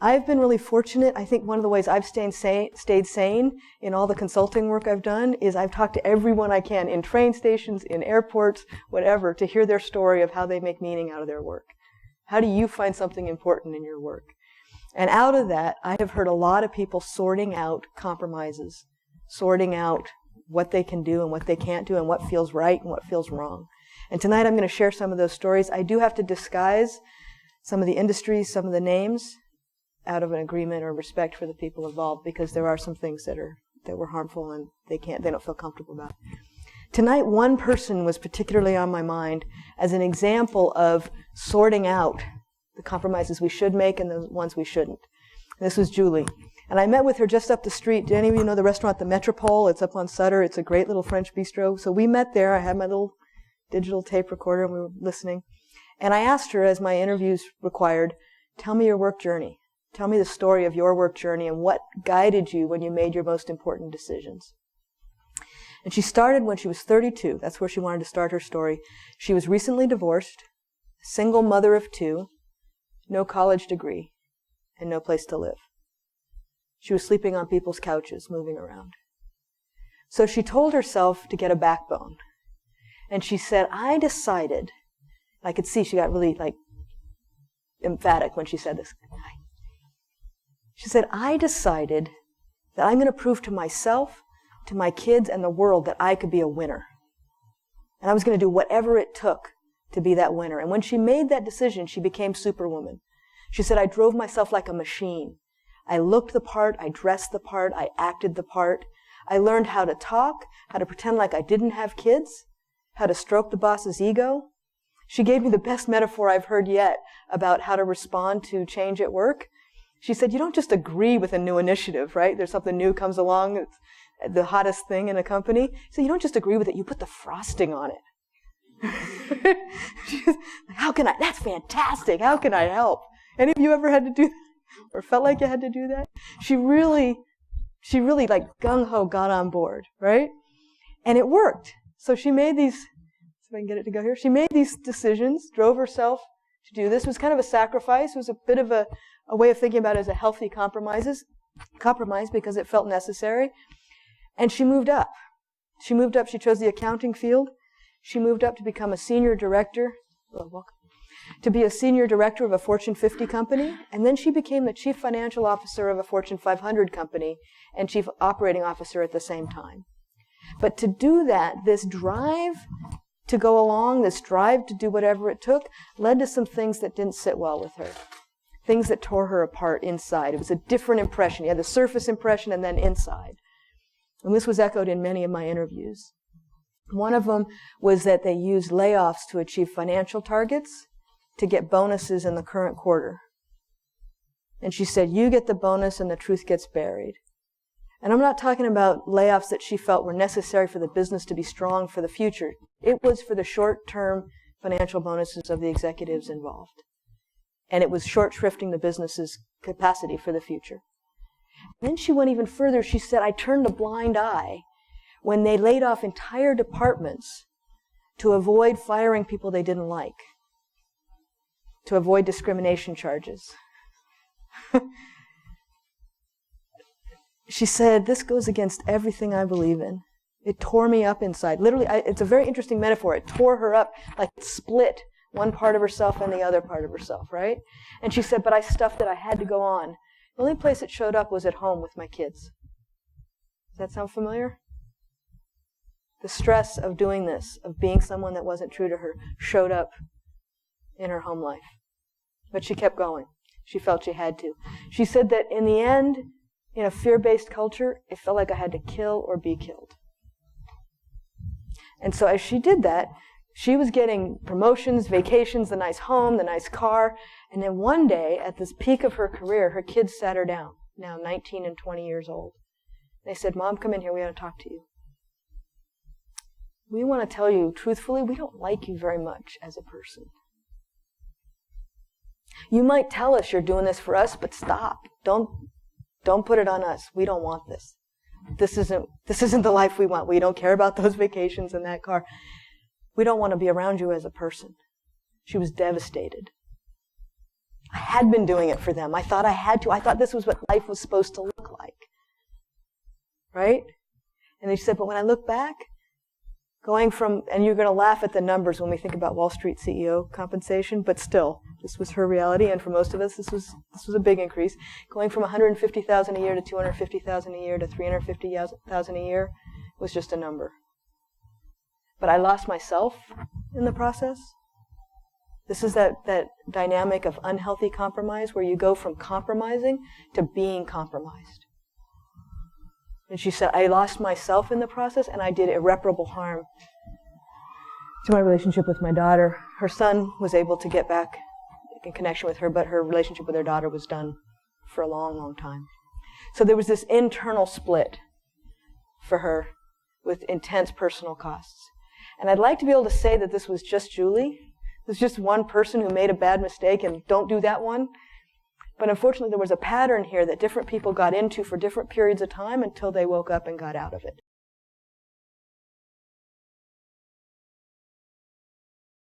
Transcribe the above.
I've been really fortunate. I think one of the ways I've stayed sane in all the consulting work I've done is I've talked to everyone I can in train stations, in airports, whatever, to hear their story of how they make meaning out of their work. How do you find something important in your work? And out of that, I have heard a lot of people sorting out compromises, sorting out what they can do and what they can't do and what feels right and what feels wrong. And tonight I'm going to share some of those stories. I do have to disguise some of the industries, some of the names, out of an agreement or respect for the people involved, because there are some things that were harmful and they don't feel comfortable about. Tonight, one person was particularly on my mind as an example of sorting out the compromises we should make and the ones we shouldn't. And this was Julie. And I met with her just up the street. Do any of you know the restaurant, the Metropole? It's up on Sutter. It's a great little French bistro. So we met there. I had my little digital tape recorder and we were listening. And I asked her, as my interviews required, tell me your work journey. Tell me the story of your work journey and what guided you when you made your most important decisions. And she started when she was 32. That's where she wanted to start her story. She was recently divorced, single mother of 2, no college degree, and no place to live. She was sleeping on people's couches, moving around. So she told herself to get a backbone. And she said, I decided, I could see she got really emphatic when she said this. She said, I decided that I'm going to prove to myself, to my kids, and the world that I could be a winner. And I was going to do whatever it took to be that winner. And when she made that decision, she became Superwoman. She said, I drove myself like a machine. I looked the part, I dressed the part, I acted the part. I learned how to talk, how to pretend like I didn't have kids, how to stroke the boss's ego. She gave me the best metaphor I've heard yet about how to respond to change at work. She said, you don't just agree with a new initiative, right? There's something new comes along, it's the hottest thing in a company. So you don't just agree with it, you put the frosting on it. How can I? That's fantastic. How can I help? Any of you ever had to do that? Or felt like you had to do that? She really like gung-ho got on board, right? And it worked. So she made these, see if I can get it to go here. She made these decisions, drove herself to do this. It was kind of a sacrifice. It was a bit of a way of thinking about it as a healthy compromise because it felt necessary. And she moved up. She chose the accounting field. She moved up to become a senior director. To be a senior director of a Fortune 50 company, and then she became the chief financial officer of a Fortune 500 company and chief operating officer at the same time. But to do that, this drive to go along, this drive to do whatever it took, led to some things that didn't sit well with her, things that tore her apart inside. It was a different impression. You had the surface impression and then inside. And this was echoed in many of my interviews. One of them was that they used layoffs to achieve financial targets to get bonuses in the current quarter. And she said, you get the bonus and the truth gets buried. And I'm not talking about layoffs that she felt were necessary for the business to be strong for the future. It was for the short-term financial bonuses of the executives involved. And it was short-shrifting the business's capacity for the future. Then she went even further. She said, I turned a blind eye when they laid off entire departments to avoid firing people they didn't like, to avoid discrimination charges. She said, this goes against everything I believe in. It tore me up inside. Literally, it's a very interesting metaphor. It tore her up, like it split one part of herself and the other part of herself, right? And she said, but I stuffed it. I had to go on. The only place it showed up was at home with my kids. Does that sound familiar? The stress of doing this, of being someone that wasn't true to her, showed up in her home life. But she kept going. She felt she had to. She said that in the end, in a fear-based culture, it felt like I had to kill or be killed. And so as she did that, she was getting promotions, vacations, the nice home, the nice car. And then one day, at this peak of her career, her kids sat her down, now 19 and 20 years old. They said, Mom, come in here. We want to talk to you. We want to tell you, truthfully, we don't like you very much as a person. You might tell us you're doing this for us, but stop. Don't put it on us. We don't want this. This isn't the life we want. We don't care about those vacations and that car. We don't want to be around you as a person. She was devastated. I had been doing it for them. I thought I had to. I thought this was what life was supposed to look like. Right? And they said, but when I look back, going from, and you're going to laugh at the numbers when we think about Wall Street CEO compensation, but still, this was her reality, and for most of us, this was a big increase. Going from $150,000 a year to $250,000 a year to $350,000 a year was just a number. But I lost myself in the process. This is that dynamic of unhealthy compromise where you go from compromising to being compromised. And she said, I lost myself in the process and I did irreparable harm to my relationship with my daughter. Her son was able to get back in connection with her, but her relationship with her daughter was done for a long, long time. So there was this internal split for her with intense personal costs. And I'd like to be able to say that this was just Julie. There's just one person who made a bad mistake and don't do that one. But unfortunately, there was a pattern here that different people got into for different periods of time until they woke up and got out of it.